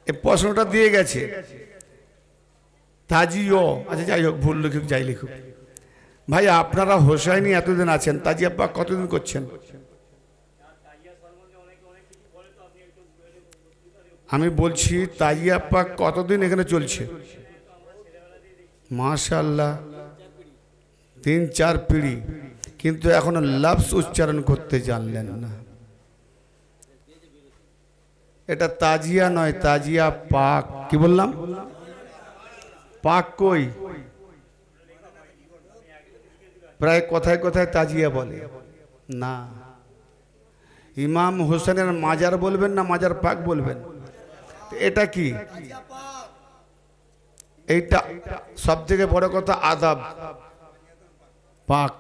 এই প্রশ্নটা দিয়ে গেছে তাজিও, আচ্ছা যাই হোক, ভুল লিখুক যাই লিখুক। ভাই আপনারা হোসাইনি এতদিন আছেন, তাজিয়া পাক কতদিন করছেন? আমি বলছি তাজিয়া পাক কতদিন এখানে চলছে? মাশাআল্লাহ 3-4 পিঢ়ি, কিন্তু এখনো লফজ উচ্চারণ করতে জানলেন না। এটা তাজিয়া নয়, তাজিয়া পাক। কি বললাম? পাক কই? প্রায় কথায় কথায় তাজিয়া বলে না। ইমাম হোসেনের মাজার বলবেন না মাজার পাক বলবেন? এটা কি? এইটা সব থেকে বড় কথা, আদাব। পাক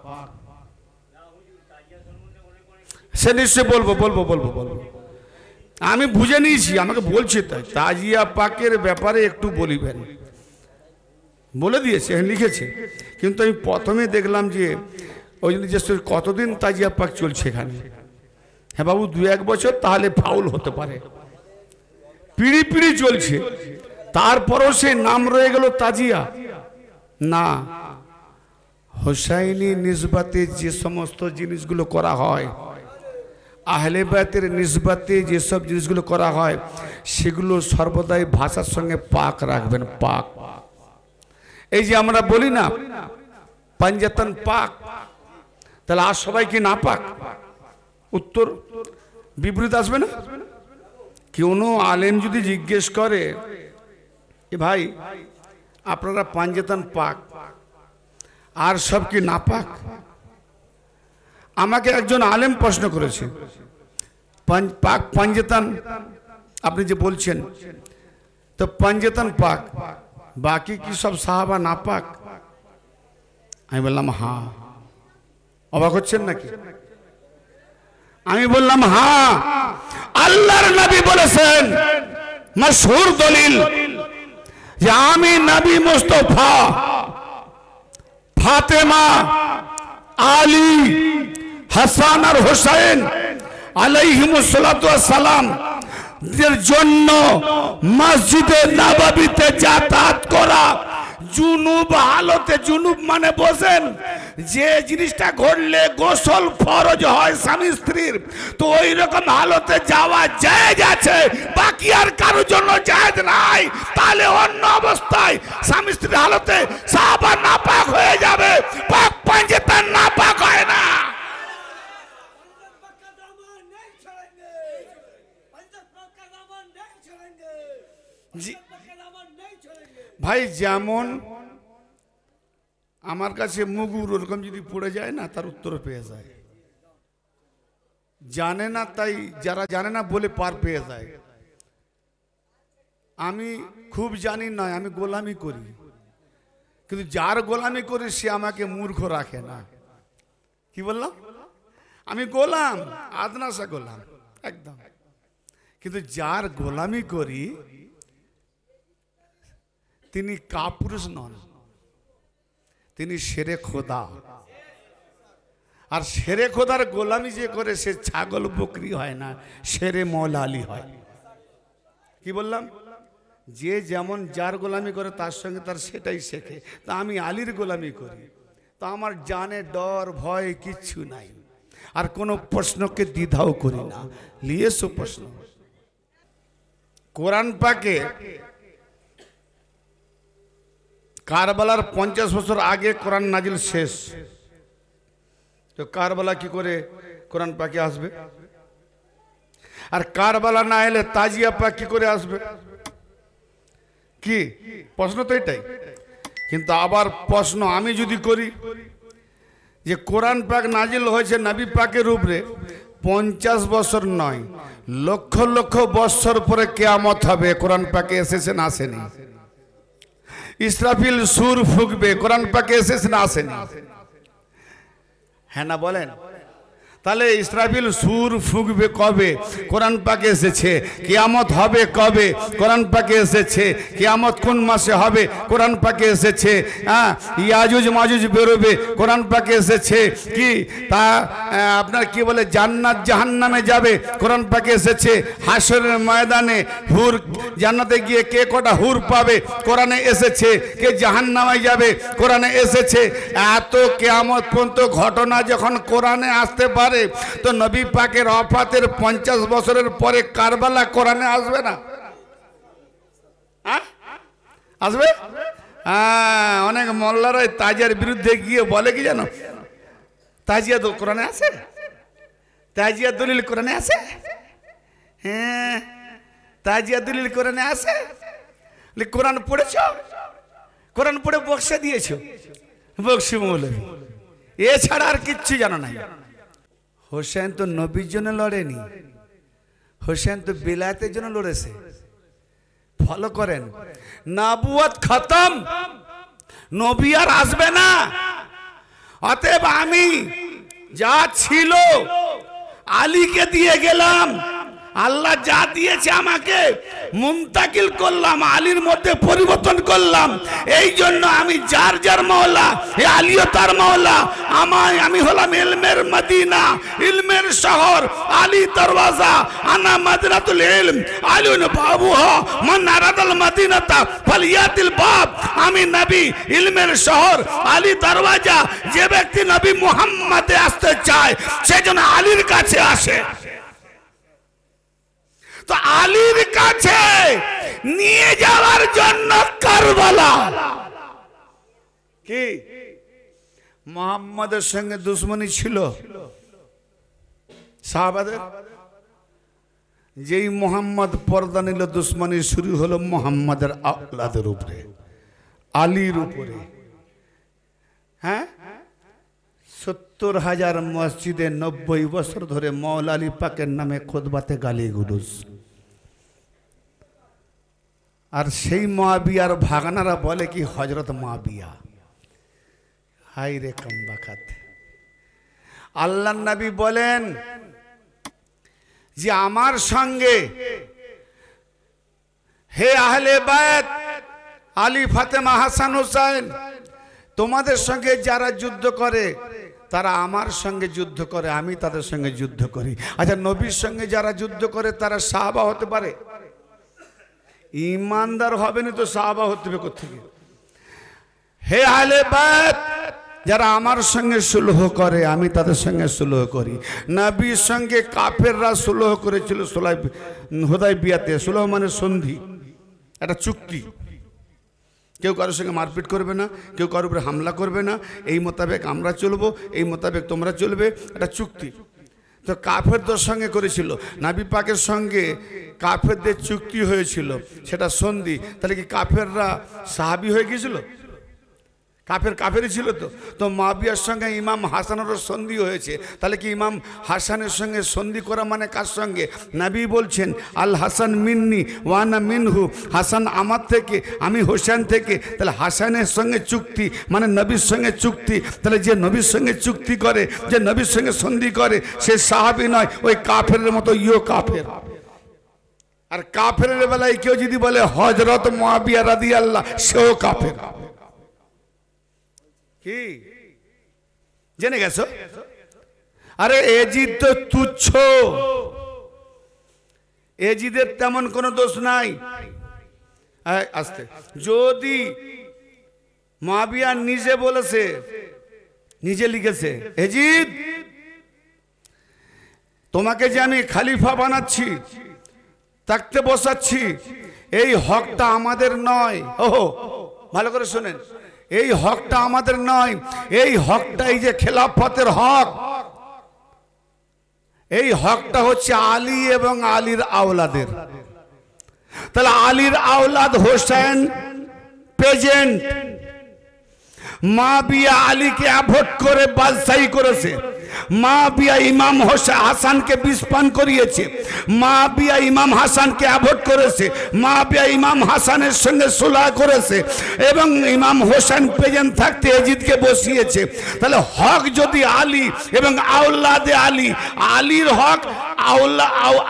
সে নিশ্চয় বলবো বলবো বলবো বলবো, আমি বুঝে নিয়েছি, আমাকে বলছে তাই। তাজিয়া পাকের ব্যাপারে একটু বলিবেন বলে দিয়েছে, লিখেছে, কিন্তু আমি প্রথমে দেখলাম যে ওই জন্য যে কতদিন তাজিয়া পাক চলছে এখানে। হ্যাঁ বাবু 2-1 বছর তাহলে ফাউল হতে পারে, পিড়ি পিড়ি চলছে, তারপরও সে নাম রয়ে গেল তাজিয়া না। হোসাইনি নিসবাতে যে সমস্ত জিনিসগুলো করা হয়, আহলে বায়তের নিসবাতে যেসব জিনিসগুলো করা হয়, সেগুলো সর্বদাই ভাষার সঙ্গে পাক রাখবেন। পাক, এই যে আমরা বলি না পাঞ্জাতন পাক, তাহলে আর সবাই কি না পাক? উত্তর বিপরীত আসবে না? কোনো আলেম যদি জিজ্ঞেস করে এ ভাই আপনারা পাঞ্জাতন পাক আর সব কি না পাক? আমাকে একজন আলেম প্রশ্ন করেছে, পাক পাঞ্জাতন আপনি যে বলছেন, তো পাঞ্জাতন পাক, বাকি কি সব সাহাবা না পাক? আমি বললাম হ্যাঁ। অবাক হচ্ছেন নাকি? আমি বললাম হ্যাঁ, আল্লাহর নবী বলেছেন, মশহুর দলিল, যে আমি নবী মুস্তাফা, ফাতেমা, আলী, হাসান আর হোসেন আলাইহিমুস সালাতু ওয়াস সালাম এর জন্য মসজিদে নববীতে যাতায়াত করা জুনুব হালতে, জুনুব মানে বোঝেন যে জিনিসটা ঘটলে গোসল ফরজ হয় স্বামী স্ত্রীর, তো ওই রকম হালতে যাওয়া জায়েজ আছে, বাকি আর কারোর জন্য জায়েজ নাই। তাহলে অন্য অবস্থায় স্বামী স্ত্রীর হালতে সাহাবা নাপাক হয়ে যাবে, পাক পাঞ্জাতন নাপাক হয় না। ভাই যেমন আমার কাছে মুগুর ওরকম যদি পড়ে যায় না, তার উত্তর পেয়ে যায়। জানে না তাই যারা জানে না বলে পার পেয়ে যায়। আমি খুব জানি না, আমি গোলামি করি, কিন্তু যার গোলামি করি সে আমাকে মূর্খ রাখে না। কি বললাম? আমি গোলাম, আদনাসা গোলাম একদম, কিন্তু যার গোলামি করি তিনি কাপুরুষ নন, তিনি শেরে খোদা। আর শেরে খোদার গোলামি যে করে সে ছাগল বকরি হয় না, শেরে মৌলা আলী হয়। কি বললাম? যে যেমন যার গোলামি করে তার সঙ্গে তার সেটাই শেখে। তা আমি আলীর গোলামি করি, তা আমার জানে ডর ভয় কিচ্ছু নাই, আর কোনো প্রশ্নকে দ্বিধাও করি না। লিয়েছো প্রশ্ন? কোরআন পাকে কারবালার 50 বছর আগে কোরআন নাজিল শেষ, তো কারবালা কি করে কোরআন পাকে আসবে? আর কারবালা না এলে তাজিয়া পাক কি করে আসবে? কি প্রশ্ন তো এটাই। কিন্তু আবার প্রশ্ন আমি যদি করি যে কোরআন পাক নাজিল হয়েছে নবী পাকের উপরে 50 বছর নয়, লক্ষ লক্ষ বছর পরে কিয়ামত হবে, কোরআন পাকে এসেছে না আসেনি? ইসরাফিল সুর ফুঁকবে, কোরআন পাকে এসেছে না আসেনি? হ্যাঁ না বলেন? তাহলে ইসরাফিল সুর ফুঁকবে কবে? কোরআন পাকে এসেছে। কিয়ামত হবে কবে? কোরআন পাকে এসেছে। কিয়ামত কোন মাসে হবে? কোরআন পাকে এসেছে। হ্যাঁ, ইয়াজুজ মাজুজ বেরোবে, কোরআন পাকে এসেছে। কি তা আপনার কি বলে জান্নাত জাহান্নামে যাবে, কোরআন পাকে এসেছে। হাসরের ময়দানে হুর জান্নাতে গিয়ে কে কটা হুর পাবে, কোরআনে এসেছে। কে জাহান্নামে যাবে, কোরআনে এসেছে। এত কিয়ামত পর্যন্ত ঘটনা যখন কোরআনে আসতে পারে, তো নবী পাকের ওফাতের 50 বছরের পরে কারবালা কোরআনে আসবে না? আসবে? অনেক মোল্লারাই তাজিয়ার বিরুদ্ধে গিয়ে বলে কি জানো, তাজিয়া তো কোরআনে আছে, তাজিয়া দলিল কোরআনে আছে। হ্যাঁ, তাজিয়া দলিল কোরআনে আছে। কোরআন পড়েছ? কোরআন পড়ে বক্সে দিয়েছ, বক্সি মৌলবী, এছাড়া আর কিচ্ছু জানো না। হোসেন তো নবীর জন্য লড়েনি, হোসেন তো বিলাতের জন্য লড়েছে। ফলো করেন, নবুয়ত খতম, নবী আর আসবে না। অতএব আমি যা ছিল আলীকে দিয়ে গেলাম, আল্লাহ যা দিয়েছে আমাকে মুনতাকিল করলাম, আলীর মধ্যে পরিবর্তন করলাম। এই জন্য আমি যার যার মাওলা, আলীও তার মাওলা। আমি হলাম ইলমের মদিনা, ইলমের শহর, আলী দরওয়াজা, আনা মাদরাতুল ইলম, আলীন বাবুহা, মান আরাদাল মদিনাতা ফালিয়াতিল বাব। আমি নবী, ইলমের শহর, আলী দরওয়াজা। যে ব্যক্তি নবী মুহাম্মদে আসতে চায় সেজন্য আলীর কাছে আসে। তো আলীর কাছে নিয়ে যাওয়ার জন্য কারবালা। কি মুহাম্মাদের সঙ্গে দুশ্মনী ছিল সাহাবাদের? যেই মুহাম্মদ পর্দা নিল, দুশ্মনী শুরু হলো মুহাম্মাদের আওলাদের উপরে, আলীর উপরে। হ্যাঁ, 70,000 মসজিদে 90 বছর ধরে মৌলা আলী পাকের নামে খুতবাতে গালি গুলুজ। আর সেই মুয়াবিয়ার ভাগনারা বলে কি হযরত মুয়াবিয়া। হাই রে কমবাখাত। আল্লাহর নবী বলেন যে আমার সঙ্গে, হে আহলে বায়ত, আলী, ফাতেমা, হাসান, হুসাইন, তোমাদের সঙ্গে যারা যুদ্ধ করে তারা আমার সঙ্গে যুদ্ধ করে, আমি তাদের সঙ্গে যুদ্ধ করি। আচ্ছা, নবীর সঙ্গে যারা যুদ্ধ করে তারা সাহাবা হতে পারে? ইমানদার হবে না তো সাহাবা হতে হবে কোত্থেকে? হে আহলে বায়ত, যারা আমার সঙ্গে সুলহ করে আমি তাদের সঙ্গে সুলহ করি। নবীর সঙ্গে কাফেররা সুলহ করেছিল হুদায়বিয়াতে। সুলহ মানে সন্ধি, একটা চুক্তি। কেউ কারোর সঙ্গে মারপিট করবে না, কেউ কারোর উপরে হামলা করবে না, এই মোতাবেক আমরা চলবো, এই মোতাবেক তোমরা চলবে, একটা চুক্তি। তো কাফেরদের সঙ্গে করেছিল, নবী পাকের সঙ্গে কাফেরদের চুক্তি হয়েছিল, সেটা সন্ধি। তাহলে কি কাফেররা সাহাবী হয়ে গিয়েছিল? কাফেরই ছিল। তো মুয়াবিয়ার সঙ্গে ইমাম হাসানেরও সন্ধি হয়েছে। তাহলে কি ইমাম হাসানের সঙ্গে সন্ধি করা মানে কার সঙ্গে? নবী বলছেন আল হাসান মিন্নি ওয়ানা মিনহু, হাসান আমার থেকে, আমি হোসেন থেকে। তাহলে হাসানের সঙ্গে চুক্তি মানে নবীর সঙ্গে চুক্তি। তাহলে যে নবীর সঙ্গে চুক্তি করে, যে নবীর সঙ্গে সন্ধি করে, সে সাহাবী নয়, ওই কাফেরের মতো ইও কাফের। আর কাফেরের বেলায় কেউ যদি বলে হযরত মুয়াবিয়া রাদিয়াল্লাহু, সেও কাফের। কি জেনে গেছো? আরে এজিদ তো তুচ্ছ, এজিদের তেমন কোনো দোষ নাই। আস্তে, যদি মুয়াবিয়া নিজে বলেছে, নিজে লিখেছে, এজিদ তোমাকে যে আমি খলিফা বানাচ্ছি, তাকতে বসাচ্ছি, এই হকটা আমাদের নয়। ওহো, ভালো করে শোনেন, এই হকটা আমাদের নয়, এই হকটা, এই যে খেলাফতের হক, এই হকটা হচ্ছে আলী এবং আলীর আওলাদের। তাহলে আলীর আওলাদ হোসেন প্রেজেন্ট, মুয়াবিয়া আলীকে অ্যাভয়েড করে বাদশাহী করেছে। মুআবিয়া ইমাম হাসানকে বিষ পান করিয়েছে, মুআবিয়া ইমাম হাসানকে অ্যাভয়েড করেছে, মুআবিয়া ইমাম হাসানের সঙ্গে সুলহ করেছে এবং ইমাম হোসেন প্রেজেন্ট থাকতে এজিদকে বসিয়েছে। তাহলে হক যদি আলী এবং আওলাদে আলী, আলীর হক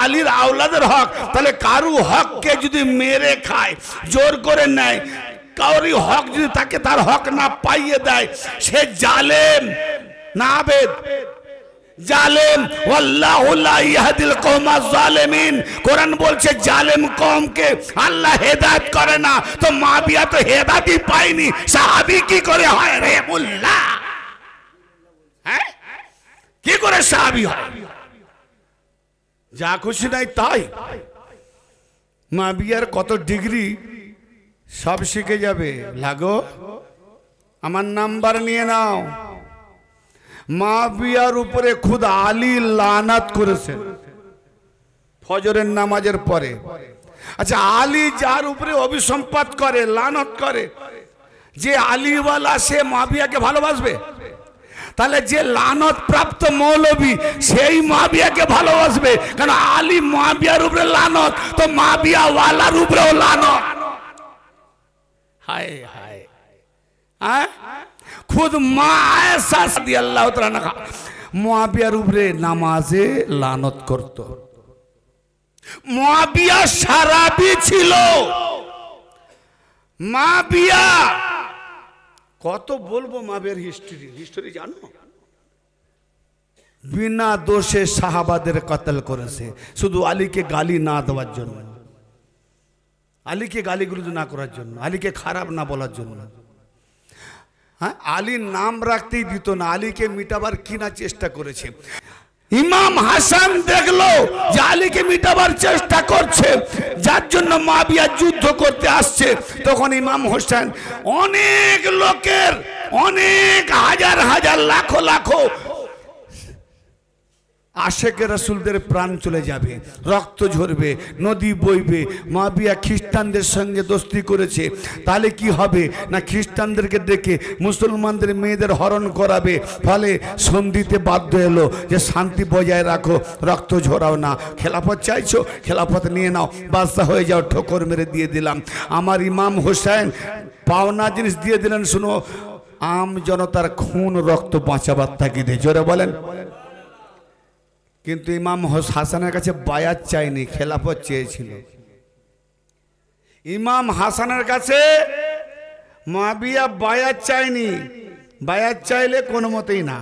আলীর আওলাদের হক, তাহলে কারু হককে যদি মেরে খায়, জোর করে নেয়, কাউরি হক যদি তাকে তার হক না পাইয়ে দেয়, সে জালেম না আবেদ? জালেম। ওয়াল্লাহু লা ইয়াহদিল কওমাজ জালিমিন। কোরআন বলছে জালেম কওমকে আল্লাহ হেদায়েত করে না। তো মুআবিয়া তো হেদায়েতই পায়নি, সাহাবী কি করে হয় রে মোল্লা? হ্যাঁ, কি করে সাহাবী হয়? যা খুশি নাই তাই। মুআবিয়ার কত ডিগ্রি সব শিখে যাবে। লাগো আমার নাম্বার নিয়ে নাও। মুআবিয়ার উপরে খুদ আলী লানাত করেছেন ফজরের নামাজের পরে। আচ্ছা, আলী যার উপরে অভিসম্পাত করে, লানত করে, যে আলীওয়ালা সে মুআবিয়াকে ভালোবাসবে? তাহলে যে লানত প্রাপ্ত মৌলবী সেই মুআবিয়াকে ভালোবাসবে? কারণ আলী মুআবিয়ার উপরে লানত, তো মুআবিয়া ওয়ালার উপরেও লানত। হায় হায়। হ্যাঁ, খুদ মা আয়েশা রাদিয়াল্লাহু তাআলা আনহা মুআবিয়ার উপরে নামাজে লানত করত। মুআবিয়া সারাবি ছিল। মুআবিয়া কত বলবো মুআবিয়ার হিস্টরি জানো? বিনা দোষে সাহাবাদের কতল করেছে, শুধু আলীকে গালি না দেওয়ার জন্য, আলীকে গালিগুলো না করার জন্য, আলীকে খারাপ না বলার জন্য। হ্যাঁ, আলীর নাম রাখতেই দিত না, আলীকে মিটাবার কিনা চেষ্টা করেছে। ইমাম হাসান দেখলো যে আলীকে মিটাবার চেষ্টা করছে, যার জন্য মুআবিয়া যুদ্ধ করতে আসছে। তখন ইমাম হোসেন অনেক লোকের, অনেক হাজার হাজার লাখো লাখো আশেকে রাসূলদের প্রাণ চলে যাবে, রক্ত ঝরবে, নদী বইবে। মুআবিয়া খ্রিস্টানদের সঙ্গে দোস্তি করেছে, তাহলে কি হবে না খ্রিস্টানদেরকে ডেকে মুসলমানদের মেয়েদের হরণ করাবে। ফলে সন্ধিতে বাধ্য এলো যে শান্তি বজায় রাখো, রক্ত ঝরাও না। খেলাফত চাইছো, খেলাফত নিয়ে নাও, বাদশা হয়ে যাও, ঠোকর মেরে দিয়ে দিলাম। আমার ইমাম হোসেন পাওনা জিনিস দিয়ে দিলেন। শুনো, আম জনতার খুন রক্ত বাঁচাবার তাগিদে, জোরে বলেন। কিন্তু ইমাম হাসানের কাছে বায়াত চাইনি, খেলাফত চেয়েছিল। ইমাম হাসানের কাছে মুআবিয়া বায়াত চাইনি, বায়াত চাইলে কোনো মতেই না,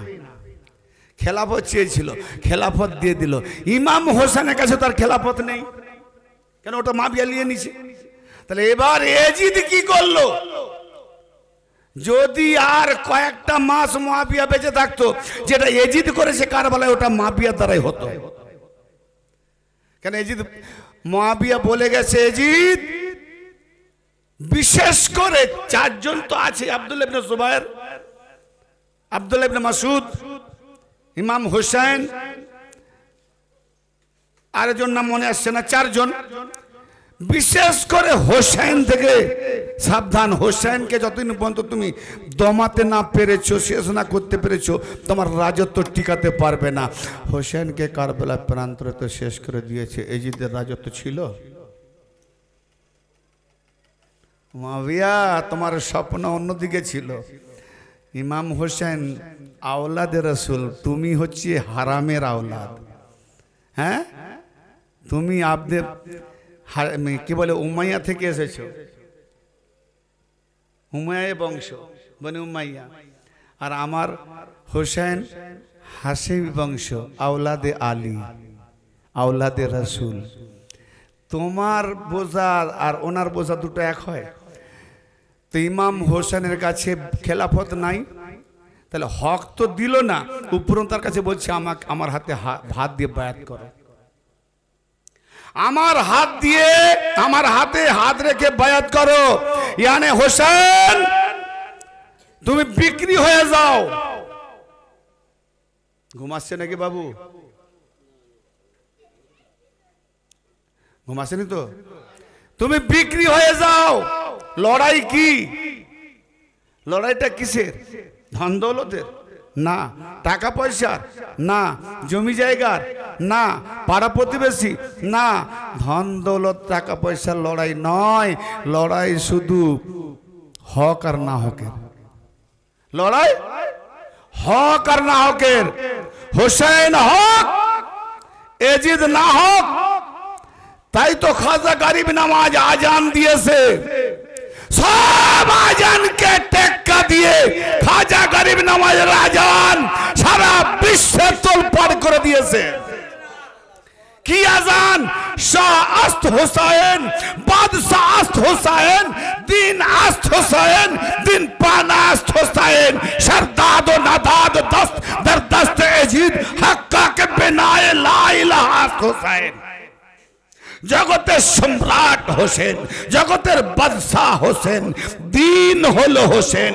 খেলাফত চেয়েছিল, খেলাফত দিয়ে দিল। ইমাম হোসেনের কাছে তার খেলাফত নেই, কেন? ওটা মুআবিয়া নিয়ে নিছে। তাহলে এবার এজিদ কি করলো? যদি আর কয়েকটা মাস মুআবিয়া বেঁচে থাকতো, যেটা এজিদ করেছে কারবালায়, ওটা মুআবিয়া দ্বারাই হতো। কেন? এজিদ, মুআবিয়া বলে গেছে, এজিদ বিশেষ করে চারজন তো আছে, আব্দুল্লাহ ইবনে জুবায়ের, আব্দুল্লাহ ইবনে মাসউদ, ইমাম হোসেন, আরেকজন নাম মনে আসছে না, চারজন। বিশেষ করে হোসেন থেকে সাবধান। হোসেনকে যতদিন পর্যন্ত তুমি দমাতে না পেরেছো, শেষ না করতে পেরেছো, তোমার রাজত্ব টিকাতে পারবে না। হোসেনকে কারবালা প্রান্তরে তো শেষ করে দিয়েছে। এজিদের রাজত্ব ছিল। মুআবিয়া, তোমার স্বপ্ন অন্যদিকে ছিল। ইমাম হোসেন আওলাদে রাসূল, তুমি হচ্ছে হারামের আওলাদ। হ্যাঁ, তুমি আব্দে কি বলে উমাইয়া থেকে এসেছো, উমাইয়া বংশ, বনি উমাইয়া। আর আমার হোসেন হাশিমি বংশ, আওলাদে আলী, আওলাদে রাসূল। তোমার বোঝা আর ওনার বোঝা দুটো এক হয়? তো ইমাম হোসেনের কাছে খেলাফত নাই, তাহলে হক তো দিল না, উপরন্তু তার কাছে বলছে আমাকে আমার হাতে হাত দিয়ে বায়াত করো। আমার হাত দিয়ে, আমার হাতে হাত রেখে বায়াত করো। ইয়ানে হোসেন তুমি বিক্রি হয়ে যাও। ঘুমাচ্ছে নাকি বাবু? ঘুমাচ্ছেনি তো? তুমি বিক্রি হয়ে যাও। লড়াই কি? লড়াইটা কিসের? ধন দৌলতের? না, টাকা পয়সার না, জমি জায়গার না, পাড়া প্রতিবেশী না, ধন দৌলত টাকা পয়সার লড়াই নয়, লড়াই শুধু হক আর না হকের লড়াই, হক আর না হকের। হোসেন হক, এজিদ না হক। তাই তো খাজা গরিব নওয়াজ আজান দিয়েছে, সব আজানকে টেক্কা দিয়ে খাজা গরিব নওয়াজের আজান সারা বিশ্বে তোলপাড় করে দিয়েছে। কি আজান? শাহ আস্ত হোসেন, বাদশাহ আস্ত হোসেন, দিন আস্ত হোসেন, দিন পানা আস্ত হোসেন, सरदाद व नादाद दस्त दर दस्त एजीद हक्का के बिनाए ला इलाहा आस्त হোসেন। जगतेर सम्राट হোসেন, जगतेर बादशाह হোসেন, दीन হলো হোসেন,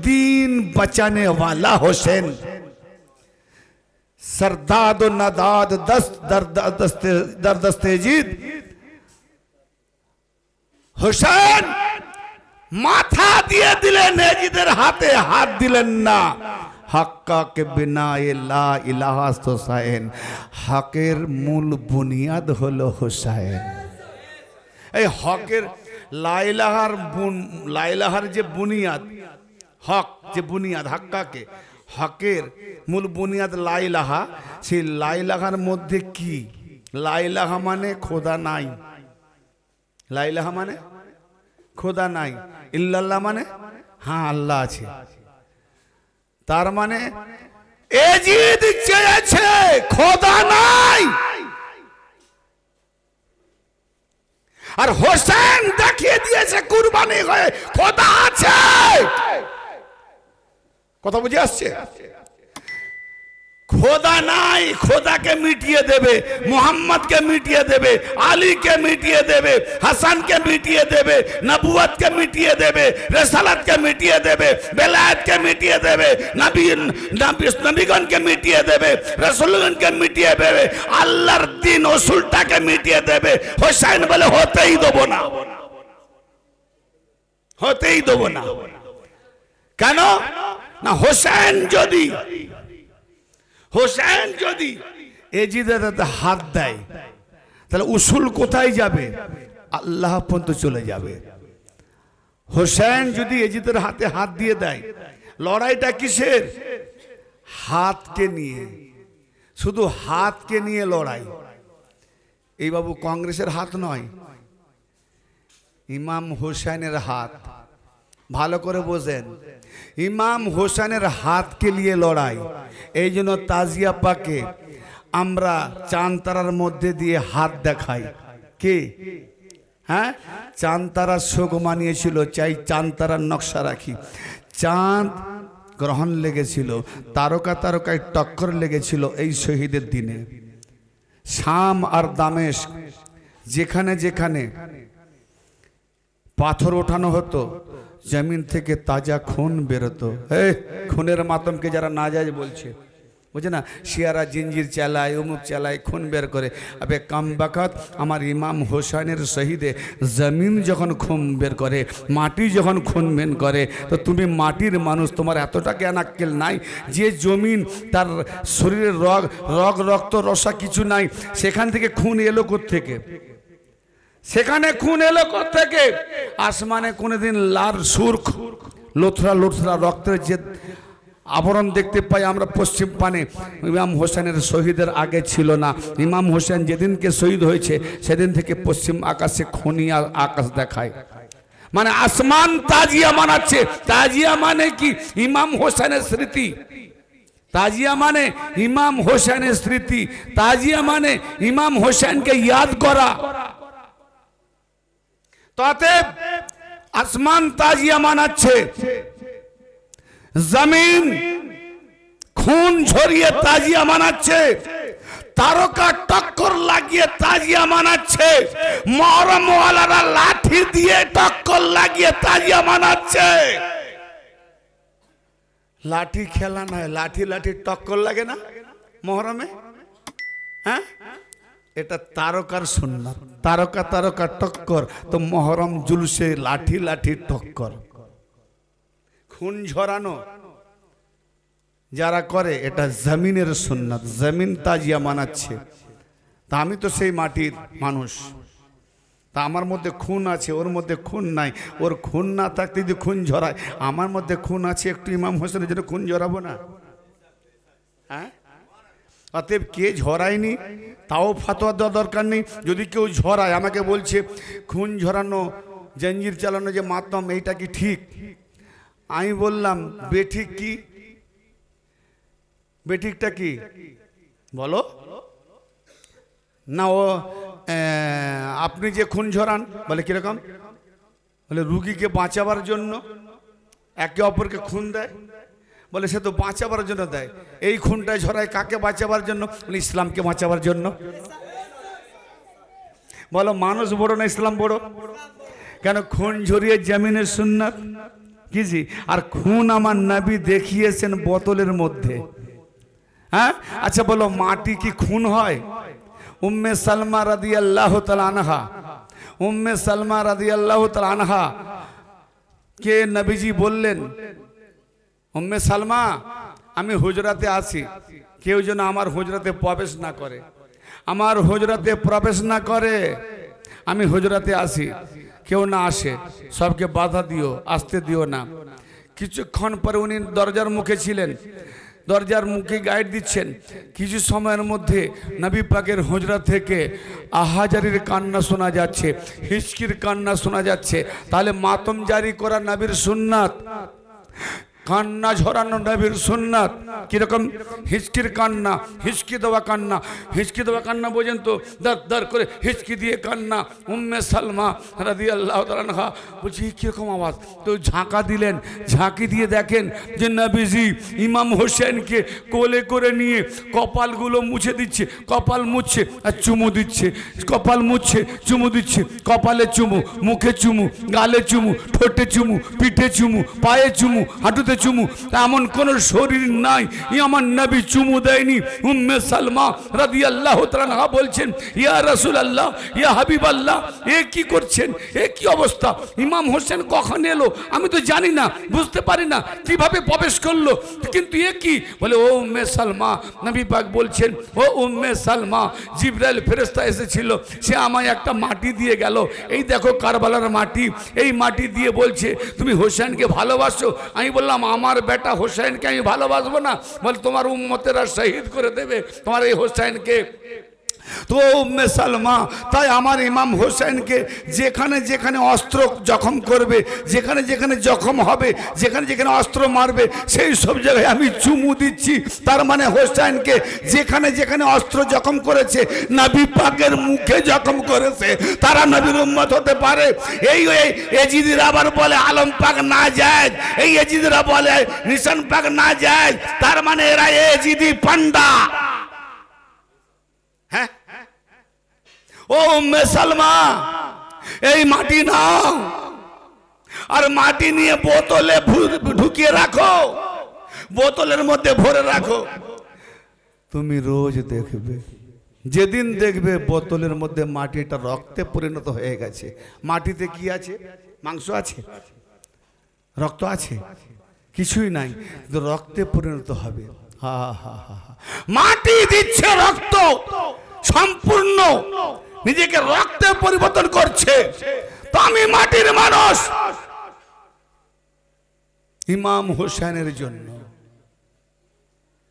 दीन बचाने वाला হোসেন। सरदाद व नादाद दस्त दर दस्त एजीद হোসেন माथा दिए दिलेन, एजिদের हाथे हाथ दिलेन ना। हक्का के बिना ये ला इलाहा হোসেন, हकेर मूल बुनियाद हलो হোসেন। এই হকের লা ইলাহার যে বুনিয়াদ, হক যে বুনিয়াদ, হাক্কাকে হকের মূল বুনিয়াদ লা ইলাহা। সেই লা ইলাহার মধ্যে কি? লা ইলাহা মানে খোদা নাই, লা ইলাহা মানে খোদা নাই, ইল্লাল্লাহ মানে হ্যাঁ আল্লাহ আছে। তার মানে এজিদ চেয়েছে খোদা নাই, আর হোসেন দেখিয়ে দিয়েছে কুরবানি হয়ে খোদা আছে। কথা বুঝে আসছে? খোদা নাই, খোদাকে মিটিয়ে দেবে, মোহাম্মদকে মিটিয়ে দেবে, আলীকে মিটিয়ে দেবে, হাসানকে মিটিয়ে দেবে, নবুয়তকে মিটিয়ে দেবে, রিসালাতকে মিটিয়ে দেবে, বেলায়েতকে মিটিয়ে দেবে, নবীগণকে মিটিয়ে দেবে, রাসূলগণকে মিটিয়ে দেবে, আল্লাহর দ্বীন উসুলটাকে মিটিয়ে দেবে। হোসেন বলে হতেই দেব না, হতেই দেব না। কেন না? হোসেন যদি এজিদের হাত দেয় তাহলে উসুল কোথায় যাবে? আল্লাহ পর্যন্ত চলে যাবে। হোসেন যদি এজিদের হাতে হাত দিয়ে দেয়, লড়াইটা কিসের? হাতকে নিয়ে, শুধু হাতকে নিয়ে লড়াই। এই বাবু কংগ্রেসের হাত নয়, ইমাম হোসেনের হাত। ভালো করে বোঝেন, ইমাম হোসেনের হাতকে নিয়ে লড়াই। এই জন্য তাজিয়া পাকে আমরা চাঁদ তারার মধ্যে দিয়ে হাত দেখাই। কি? হ্যাঁ, চাঁদ তারার শোক মানিয়েছিল, চাই চাঁদ তারার নকশা রাখি। চাঁদ গ্রহণ লেগেছিল, তারকা তারকায় টক্কর লেগেছিল এই শহীদের দিনে। শাম আর দামেস্ক যেখানে যেখানে পাথর ওঠানো হতো, জমিন থেকে তাজা খুন বেরোতো। খুনের মাতমকে যারা না যায় বলছে, বুঝে না, শিয়ারা জিঞ্জির চালায়, অমুক চালায়, খুন বের করে। আবে কাম বাকাত, আমার ইমাম হোসেনের শহীদে জমিন যখন খুন বের করে, মাটি যখন খুন বের করে, তো তুমি মাটির মানুষ, তোমার এতটা জ্ঞান আক্কেল নাই যে জমিন তার শরীরের রক্ত রসা কিছু নাই, সেখান থেকে খুন এলো কোত্থেকে? সেখানে খুন এলো কোত্থেকে? আসমানে কোনদিন লাল সুরখ লোথরা লোথরা রক্তের যে আবরণ দেখতে পাই আমরা পশ্চিম পানে, ইমাম হোসেনের শহীদের আগে ছিল না। ইমাম হোসেন যেদিনকে শহীদ হয়েছে সেদিন থেকে পশ্চিম আকাশে খনি আর আকাশ দেখায়, মানে আসমান তাজিয়া মানাচ্ছে। তাজিয়া মানে কি? ইমাম হোসেনের স্মৃতি। তাজিয়া মানে ইমাম হোসেনের স্মৃতি, তাজিয়া মানে ইমাম হোসেনকে ইয়াদ করা। তাতে আসমান তাজিয়া মানাচ্ছে, জমিন খুন ঝরিয়ে তাজিয়া মানাচ্ছে, তারকা টক্কর লাগিয়ে তাজিয়া মানাচ্ছে, মহরমওয়ালারা লাঠি দিয়ে টক্কর লাগিয়ে তাজিয়া মানাচ্ছে। লাঠি খেলা নয়, লাঠি লাঠি টক্কর লাগে না মহরমে? হ্যাঁ, এটা তারকার সুন্নাত। তারকা তারকা টক্কর, তো মহরম জুলুসে লাঠি লাঠি টক্কর। খুন ঝরানো যারা করে এটা জমিনের সুন্নাত, জমিন তাজিয়া মানাচ্ছে। তা আমি তো সেই মাটির মানুষ, তা আমার মধ্যে খুন আছে, ওর মধ্যে খুন নাই। ওর খুন না থাকতে যদি খুন ঝরায়, আমার মধ্যে খুন আছে, একটু ইমাম হোসেনের জন্য খুন ঝরাবো না? হ্যাঁ, অতএব কে ঝরায়নি তাও ফাতোয়া দেওয়া দরকার নেই। যদি কেউ ঝরায়, আমাকে বলছে খুন ঝরানো, জঞ্জির চালানো যে মাতম, এইটা কি ঠিক? আমি বললাম বেঠিক কি? বেঠিকটা কি বলো না? ও আপনি যে খুন ঝরান, বলে কিরকম? বলে রুগীকে বাঁচাবার জন্য একে অপরকে খুন দেয়। বলে সে তো বাঁচাবার জন্য দেয়, এই খুনটায় ঝরায় কাকে বাঁচাবার জন্য? বলে ইসলামকে বাঁচাবার জন্য। বলো মানুষ বড় না ইসলাম বড়? কেন? খুন ঝরিয়ে জমিনের সুন্নাত কিজি। আর খুন আমার নবী দেখিয়েছেন বোতলের মধ্যে। হ্যাঁ, আচ্ছা বলো মাটি কি খুন হয়? উম্মে সালমা রাদিয়াল্লাহু তাআলা আনহা, উম্মে সালমা রাদিয়াল্লাহু তাআলা আনহা কে নবীজি বললেন, উম্মে সালমা আমি হুজরাতে আছি, কেউ যেন আমার হুজরাতে প্রবেশ না করে, আমার হুজরাতে প্রবেশ না করে। আমি হুজরাতে আসি, কেউ না আসে, সবকে বাধা দিও, আসতে দিও না। কিছুক্ষণ পরে উনি দরজার মুখে ছিলেন, দরজার মুখে গাইড দিচ্ছেন। কিছু সময়ের মধ্যে নবী পাকের হুজরা থেকে আহাজারির কান্না শোনা যাচ্ছে, হিচকির কান্না শোনা যাচ্ছে। তাহলে মাতম জারি করা নবীর সুন্নাত, কান্না ঝরানো নবীর সুন্নাত। কিরকম? হিচকির কান্না, হিচকি দেওয়া কান্না। হিচকি দেওয়া কান্না বোঝেন তো? দর দর করে হিচকি দিয়ে কান্না। উম্মে সালমা রাদিয়াল্লাহু তাআলা আনহা বলছি কীরকম আওয়াজ? তো ঝাঁকা দিলেন, ঝাঁকি দিয়ে দেখেন যে নবীজি ইমাম হোসেনকে কোলে করে নিয়ে কপালগুলো মুছে দিচ্ছে, কপাল মুছছে আর চুমু দিচ্ছে, কপাল মুছছে চুমু দিচ্ছে, কপালে চুমু, মুখে চুমু, গালে চুমু, ঠোঁটে চুমু, পিঠে চুমু, পায়ে চুমু, হাঁটুতে চুমু। এমন কোন শরীর নাই আমার নবী চুমু দেয়নি। উম্মে সালমা রাদিয়াল্লাহু তাআলা আনহা বলছেন, ইয়া রাসূলুল্লাহ, ইয়া হাবিবাল্লাহ, এ কি করছেন? এ কি অবস্থা? ইমাম হোসেন কখন এলো আমি তো জানি না, বুঝতে পারি না কিভাবে প্রবেশ করলো, কিন্তু এ কি? বলে ও উম্মে সালমা, নবী পাক বলছেন, ও উম্মে সালমা, জিবরাইল ফেরেশতা এসেছিল, সে আমায় একটা মাটি দিয়ে গেল, এই দেখো কারবালার মাটি, এই মাটি দিয়ে বলছে তুমি হোসেনকে ভালোবাসো। আমি বললাম আমার বেটা হোসেনকে আমি ভালোবাসবো না? বলে তোমার উম্মতেরা শহীদ করে দেবে তোমার এই হোসেনকে। তো উম্মে সালমা, তাই আমার ইমাম হোসেনকে যেখানে যেখানে অস্ত্র জখম করবে, যেখানে যেখানে জখম হবে, যেখানে যেখানে অস্ত্র মারবে, সেই সব জায়গায় আমি চুমু দিচ্ছি। তার মানে হোসেনকে যেখানে যেখানে অস্ত্র জখম করেছে, নবী পাকের মুখে জখম করেছে, তারা নবীর উম্মত হতে পারে। এই এজিদিরা আবার বলে আলম পাক না যায়, এই এজিদিরা বলে নিশান পাক না যায়, তার মানে এরা এজিদি পান্ডা। হ্যাঁ, ও উম্মে সালমা, এই মাটি নাও আর মাটি নিয়ে বোতলে ঢুকিয়ে রাখো, বোতলের মধ্যে ভরে রাখো। তুমি রোজ দেখবে, যেদিন দেখবে বোতলের মধ্যে মাটিটা রক্তে পরিণত হয়ে গেছে। মাটিতে কি আছে? মাংস আছে, রক্ত আছে? কিছুই নাই, কিন্তু রক্তে পরিণত হবে। হা হা হা, মাটি দিচ্ছে রক্ত, সম্পূর্ণ নিজেকে রক্তে পরিবর্তন করছে। তো আমি মাটির মানুষ, ইমাম হোসেনের জন্য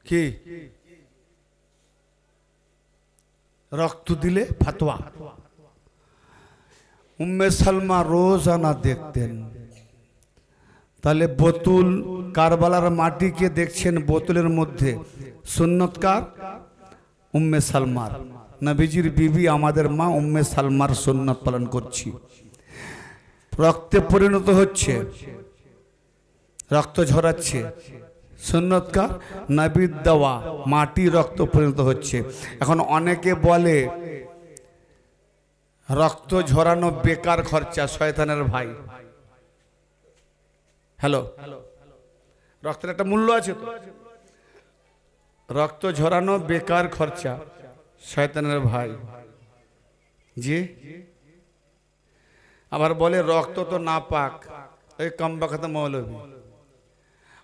কি রক্ত দিলে ফাতোয়া। উম্মে সালমা রোজানা দেখতেন। তাহলে বোতল, কারবালার মাটিকে দেখছেন বোতলের মধ্যে, সুন্নতকার উম্মে সালমার, নবীজির বিবি আমাদের মা উম্মে সালমার সুন্নত পালন করছি। রক্তে পরিণত হচ্ছে, রক্ত ঝরাচ্ছে, সুন্নতকার নবীর দেওয়া মাটি রক্ত পরিণত হচ্ছে। এখন অনেকে বলে রক্ত ঝরানো বেকার খরচা, শয়তানের ভাই। হ্যালো, রক্তের একটা মূল্য আছে তো? রক্ত ঝরানো বেকার খরচা, শয়তানের ভাই। জি, আবার বলে রক্ত তো না পাক, ওই কমবাখাতে মৌলবী।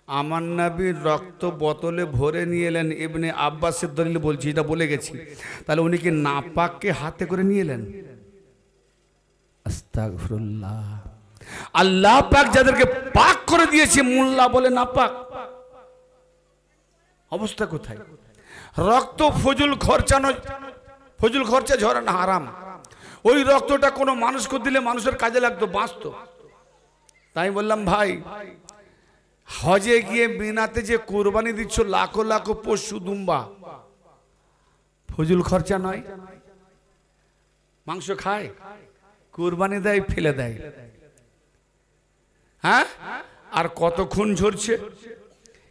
আমার নবীর রক্ত বোতলে ভরে নিয়ে এলেন, ইবনে আব্বাসের দলিল বলছি, এটা বলে গেছি। তাহলে উনি কি নাপাককে হাতে করে নিয়ে এলেন? আস্তাগফিরুল্লাহ। আল্লাহ পাক যাদেরকে পাক করে দিয়েছে মোল্লা বলে নাপাক, অবস্থা কোথায়? রক্ত ফজুল খরচা নয়, ফজুল খরচা ঝরানো হারাম। ওই রক্তটা কোনো মানুষকে দিলে মানুষের কাজে লাগতো, বাঁচতো। তাই বললাম ভাই, হজে গিয়ে মিনাতে যে কোরবানি দিচ্ছ লাখো লাখো পশু দুম্বা, ফজুল খরচা নয়? মাংস খায়, কোরবানি দেয়, ফেলে দেয়। হ্যাঁ, আর কত খুন ঝরছে।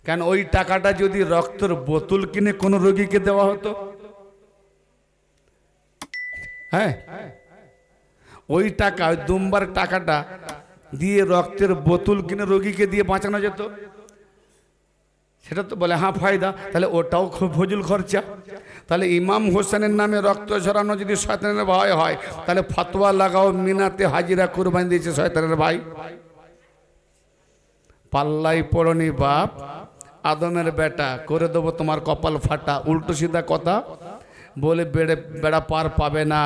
কেন ওই টাকাটা যদি রক্তের বোতল কিনে কোন রোগীকে দেওয়া হতো, হ্যাঁ, ওই টাকা, ওই দুম্বার টাকাটা দিয়ে রক্তের বোতল কিনে রোগীকে দিয়ে বাঁচানো যেত, সেটা তো বলে হ্যাঁ ফায়দা। তাহলে ওটাও ফজুল খরচা। তাহলে ইমাম হোসেনের নামে রক্ত ঝরানো যদি শয়তানের ভয় হয়, তাহলে ফতোয়া লাগাও মিনাতে হাজিরা কুরবানি দিয়েছে শয়তানের ভাই। পাল্লাই পড়নি বাপ, আদমের বেটা, করে দেবো তোমার কপাল ফাটা। উল্টো সিধা কথা বলে বেড়া পার পাবে না।